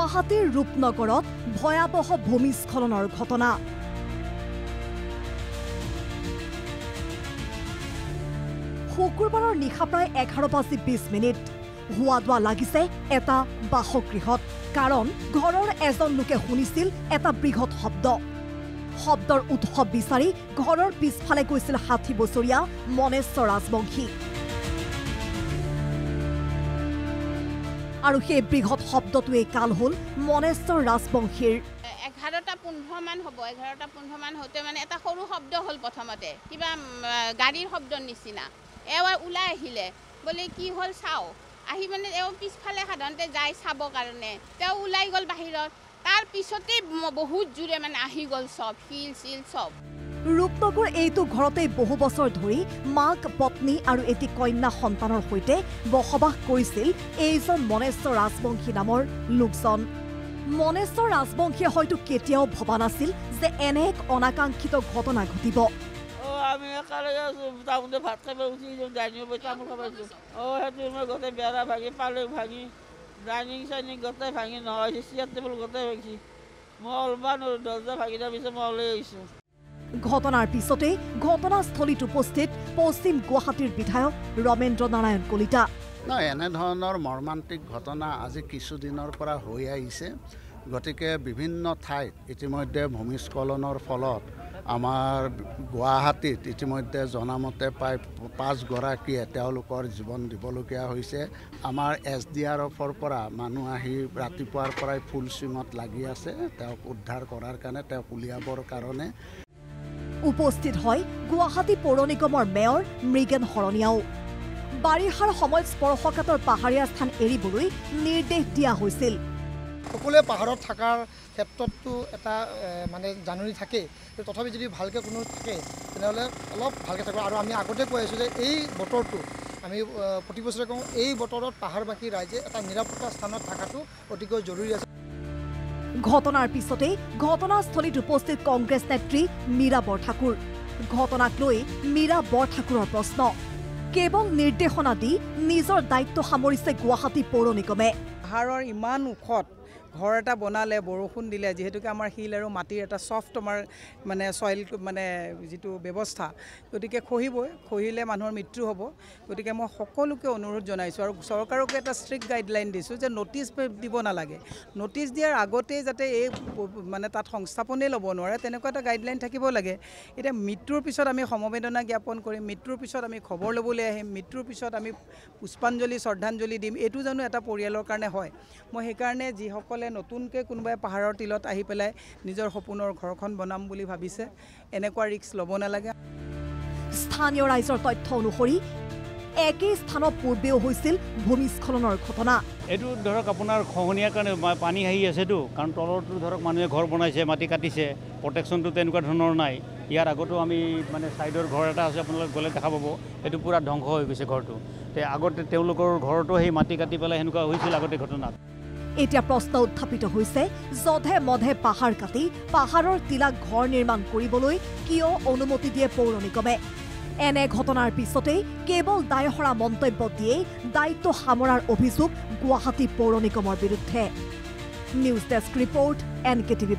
গুৱাহাটীৰ ৰূপনগৰত ভয়াবহ ভূমিস্খলনৰ ঘটনা। শুকুৰবাৰৰ নিশা প্ৰায় 11:20 হোৱা দোৱা লাগিছে এটা বাসগৃহত। কাৰণ ঘৰৰ এজন লোকে শুনিছিল এটা বৃহৎ শব্দ। শব্দৰ উৎস বিচাৰি ঘৰৰ পিছফালে গৈছিল 60 বছৰীয়া মনেশ্বৰ ৰাজবংশী। আৰু সেই বৃহৎ শব্দটোৱে কাল হ'ল মনেশ্বৰ ৰাজবংশীৰ। 11:15 মান হ'ব। 11:15 মান হওঁতে মানে এটা সৰু শব্দ হ'ল। প্ৰথমতে কিবা গাড়ীৰ শব্দৰ নিচিনা। এওঁ ওলাই আহিলে, বোলে কি হ'ল চাওঁ। আহি মানে এওঁ পিছফালে সাধাৰণতে যায় চাবৰ কাৰণে। তেওঁ ওলাই গ'ল বাহিৰত। তাৰ পিছতে বহুত জোৰে মানে আহি গ'ল চব, শিল চিল চব। ৰূপনগৰ এইটো ঘৰতেই বহু বছৰ ধৰি মাক, পত্নী আৰু এটি কন্যা সন্তানৰ সৈতে বসবাস কৰিছিল এইজন মনেশ্বৰ ৰাজবংশী নামৰ লোকজন। মনেশ্বৰ ৰাজবংশীয়ে হয়তো কেতিয়াও ভবা নাছিল যে এনে এক অনাকাংক্ষিত ঘটনা ঘটিব। আমি একেলগে টাউনতে ভাত খাব উঠি ডাইনিং তামোল খাবাইছোঁ। সেইটো মই গোটেই বেৰা ভাঙি পালেং ভাঙি ডাইনিং চাইনিং গোটেই ভাঙি নহয় চেয়াৰ টেবুল গোটেই ভাঙিছে। মই অলপমান দৰ্জা ভাঙি দিয়াৰ পিছত মই ওলাই আহিছোঁ। ঘটনাৰ পিছতেই ঘটনাস্থলীত উপস্থিত পশ্চিম গুৱাহাটীৰ বিধায়ক ৰমেন্দ্ৰ নাৰায়ণ কলিতা। এনেধৰণৰ মৰ্মান্তিক ঘটনা আজি কিছুদিনৰ পৰা হৈ আহিছে। গতিকে বিভিন্ন ঠাইত ইতিমধ্যে ভূমিস্খলনৰ ফলত আমাৰ গুৱাহাটীত ইতিমধ্যে জনামতে প্ৰায় 5 গৰাকীয়ে তেওঁলোকৰ জীৱন দিবলগীয়া হৈছে। আমাৰ SDRFৰ পৰা মানুহ আহি ৰাতিপুৱাৰ পৰাই ফুল চুইঙত লাগি আছে তেওঁক উদ্ধাৰ কৰাৰ কাৰণে, তেওঁক উলিয়াবৰ কাৰণে। উপস্থিত হয় গুৱাহাটী পৌৰ নিগমৰ মেয়ৰ মৃগেন শৰণীয়াও। বাৰিষাৰ সময়ত স্পৰ্শকাতৰ পাহাৰীয়া স্থান এৰিবলৈ নিৰ্দেশ দিয়া হৈছিল। সকলোৱে পাহাৰত থকাৰ ক্ষেত্ৰতো এটা মানে জাননী থাকে। তথাপি যদি ভালকৈ কোনো থাকে তেনেহ'লে অলপ ভালকৈ থাকিব। আৰু আমি আগতে কৈ আছোঁ যে এই বতৰটো আমি প্ৰতি বছৰে কওঁ, এই বতৰত পাহাৰবাসী ৰাইজে এটা নিৰাপত্তা স্থানত থকাটো অতিকৈ জৰুৰী আছে। ঘটনাৰ পিছতেই ঘটনাস্থলীত উপস্থিত কংগ্ৰেছ নেত্ৰী মীৰা বৰঠাকুৰ। ঘটনাক লৈ মীৰা বৰঠাকুৰৰ প্ৰশ্ন, কেৱল নিৰ্দেশনা দি নিজৰ দায়িত্ব সামৰিছে গুৱাহাটী পৌৰ নিগমে। পাহাৰৰ ইমান ওখত ঘৰ এটা বনালে, বৰষুণ দিলে, যিহেতুকে আমাৰ শিল আৰু মাটিৰ এটা ছফ্ট আমাৰ মানে চইল মানে যিটো ব্যৱস্থা, গতিকে খহিবই, খহিলে মানুহৰ মৃত্যু হ'ব। গতিকে মই সকলোকে অনুৰোধ জনাইছোঁ আৰু চৰকাৰকে এটা ষ্ট্ৰিক্ট গাইডলাইন দিছোঁ যে ন'টিছ দিব নালাগে। ন'টিছ দিয়াৰ আগতেই যাতে এই মানে তাত সংস্থাপনেই ল'ব নোৱাৰে তেনেকুৱা এটা গাইডলাইন থাকিব লাগে। এতিয়া মৃত্যুৰ পিছত আমি সমবেদনা জ্ঞাপন কৰিম, মৃত্যুৰ পিছত আমি খবৰ ল'বলৈ আহিম, মৃত্যুৰ পিছত আমি পুষ্পাঞ্জলি শ্ৰদ্ধাঞ্জলি দিম, এইটো জানো এটা পৰিয়ালৰ কাৰণে হয়? মই সেইকাৰণে যিসকলে নতুনকৈ কোনোবাই পাহাৰৰ তিলত আহি পেলাই নিজৰ সপোনৰ ঘৰখন বনাম বুলি ভাবিছে, এনেকুৱা ৰিস্ক ল'ব নালাগে। স্থানীয় ৰাইজৰ তথ্য অনুসৰি একেই স্থানত পূৰ্বেও হৈছিল ভূমিস্খলনৰ ঘটনা। এইটো ধৰক আপোনাৰ খহনীয়াৰ কাৰণে পানী আহি আছেতো, কাৰণ তলতো ধৰক মানুহে ঘৰ বনাইছে, মাটি কাটিছে, প্ৰটেকশ্যনটো তেনেকুৱা ধৰণৰ নাই। ইয়াৰ আগতো আমি মানে ছাইডৰ ঘৰ এটা আছে, আপোনালোকে গ'লে দেখা পাব, সেইটো পূৰা ধ্বংস হৈ গৈছে ঘৰটো। আগতে তেওঁলোকৰ ঘৰতো সেই মাটি কাটি পেলাই সেনেকুৱা হৈছিল আগতে ঘটনাত। এতিয়া প্ৰশ্ন উত্থাপিত হৈছে, যধে মধে পাহাৰ কাটি পাহাৰৰ টিলাত ঘৰ নিৰ্মাণ কৰিবলৈ কিয় অনুমতি দিয়ে পৌৰ নিগমে? এনে ঘটনাৰ পিছতেই কেৱল দায়হৰা মন্তব্য দিয়েই দায়িত্ব সামৰাৰ অভিযোগ গুৱাহাটী পৌৰ নিগমৰ বিৰুদ্ধে। News desk report, NKTV+।